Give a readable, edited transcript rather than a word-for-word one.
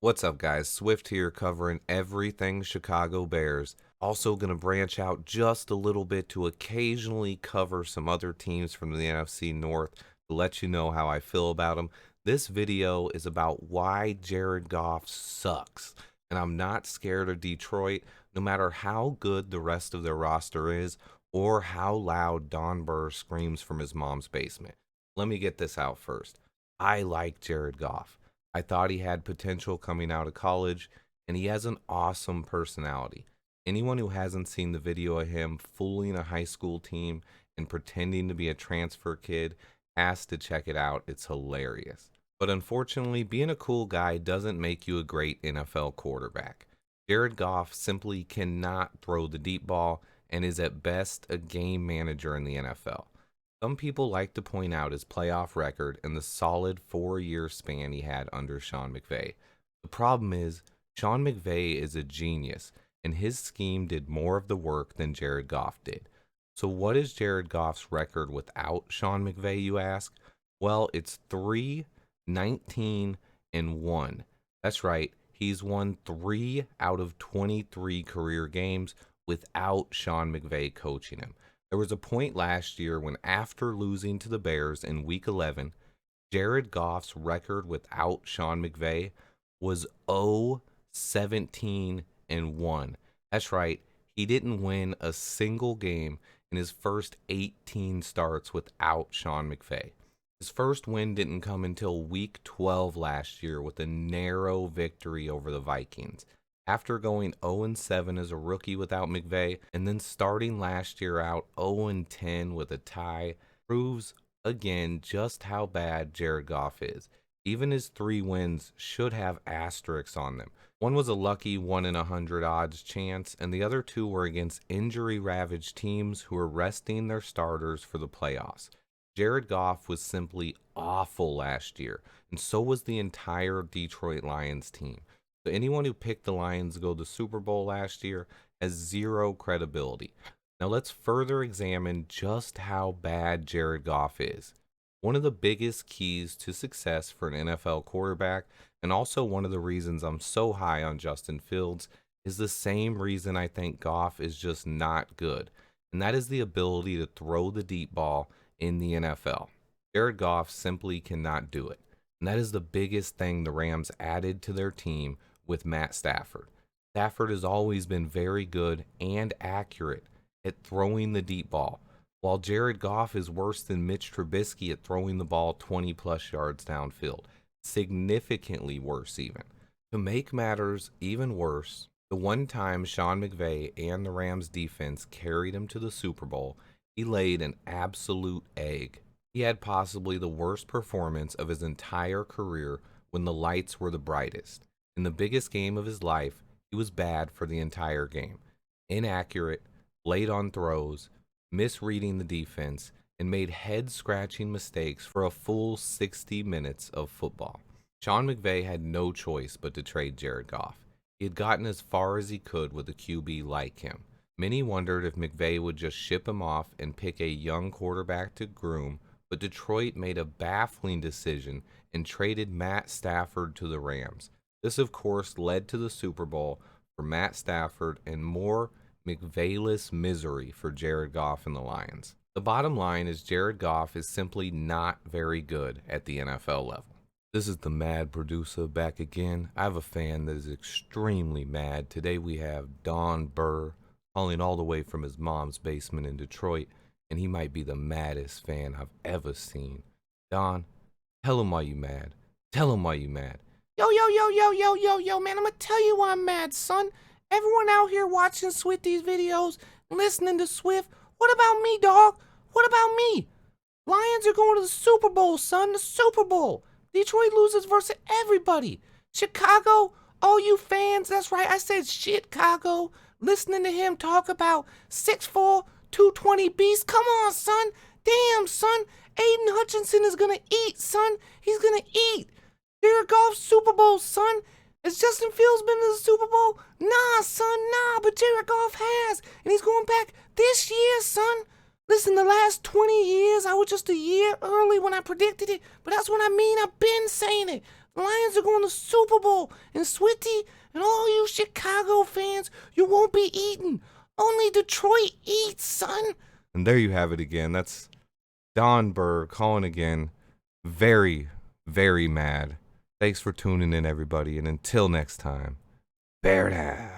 What's up, guys? Swift here covering everything Chicago Bears. Also going to branch out just a little bit to occasionally cover some other teams from the NFC North to let you know how I feel about them. This video is about why Jared Goff sucks. And I'm not scared of Detroit, no matter how good the rest of their roster is or how loud Don Burr screams from his mom's basement. Let me get this out first. I like Jared Goff. I thought he had potential coming out of college, and he has an awesome personality. Anyone who hasn't seen the video of him fooling a high school team and pretending to be a transfer kid has to check it out. It's hilarious. But unfortunately, being a cool guy doesn't make you a great NFL quarterback. Jared Goff simply cannot throw the deep ball and is at best a game manager in the NFL. Some people like to point out his playoff record and the solid 4-year span he had under Sean McVay. The problem is, Sean McVay is a genius, and his scheme did more of the work than Jared Goff did. So what is Jared Goff's record without Sean McVay, you ask? Well, it's 3-19-1. That's right, he's won 3 out of 23 career games without Sean McVay coaching him. There was a point last year when, after losing to the Bears in Week 11, Jared Goff's record without Sean McVay was 0-17-1. That's right, he didn't win a single game in his first 18 starts without Sean McVay. His first win didn't come until Week 12 last year with a narrow victory over the Vikings. After going 0-7 as a rookie without McVay, and then starting last year out 0-10 with a tie, proves again just how bad Jared Goff is. Even his 3 wins should have asterisks on them. One was a lucky 1 in 100 odds chance, and the other 2 were against injury-ravaged teams who were resting their starters for the playoffs. Jared Goff was simply awful last year, and so was the entire Detroit Lions team. So anyone who picked the Lions to go to the Super Bowl last year has zero credibility. Now let's further examine just how bad Jared Goff is. One of the biggest keys to success for an NFL quarterback, and also one of the reasons I'm so high on Justin Fields, is the same reason I think Goff is just not good, and that is the ability to throw the deep ball in the NFL. Jared Goff simply cannot do it, and that is the biggest thing the Rams added to their team with Matt Stafford. Stafford has always been very good and accurate at throwing the deep ball, while Jared Goff is worse than Mitch Trubisky at throwing the ball 20 plus yards downfield. Significantly worse even. To make matters even worse, the one time Sean McVay and the Rams defense carried him to the Super Bowl, he laid an absolute egg. He had possibly the worst performance of his entire career when the lights were the brightest. In the biggest game of his life, he was bad for the entire game. Inaccurate, late on throws, misreading the defense, and made head-scratching mistakes for a full 60 minutes of football. Sean McVay had no choice but to trade Jared Goff. He had gotten as far as he could with a QB like him. Many wondered if McVay would just ship him off and pick a young quarterback to groom, but Detroit made a baffling decision and traded Matt Stafford to the Rams. This, of course, led to the Super Bowl for Matt Stafford and more McVayless misery for Jared Goff and the Lions. The bottom line is Jared Goff is simply not very good at the NFL level. This is the Mad Producer back again. I have a fan that is extremely mad. Today we have Don Burr calling all the way from his mom's basement in Detroit, and he might be the maddest fan I've ever seen. Don, tell him why you mad. Tell him why you mad. Yo, man, I'm gonna tell you why I'm mad, son. Everyone out here watching Swifty's videos, listening to Swift. What about me, dog? What about me? Lions are going to the Super Bowl, son. The Super Bowl. Detroit loses versus everybody. Chicago, all you fans, that's right, I said Chicago. Listening to him talk about 6'4", 220 beast. Come on, son. Damn, son. Aiden Hutchinson is gonna eat, son. He's gonna eat. Jared Goff Super Bowl, son. Has Justin Fields been to the Super Bowl? Nah, son, nah, but Jared Goff has. And he's going back this year, son. Listen, the last 20 years, I was just a year early when I predicted it. But that's what I mean. I've been saying it. The Lions are going to Super Bowl. And Swifty and all you Chicago fans, you won't be eating. Only Detroit eats, son. And there you have it again. That's Don Burr calling again. Very, very mad. Thanks for tuning in, everybody. And until next time, Bear down.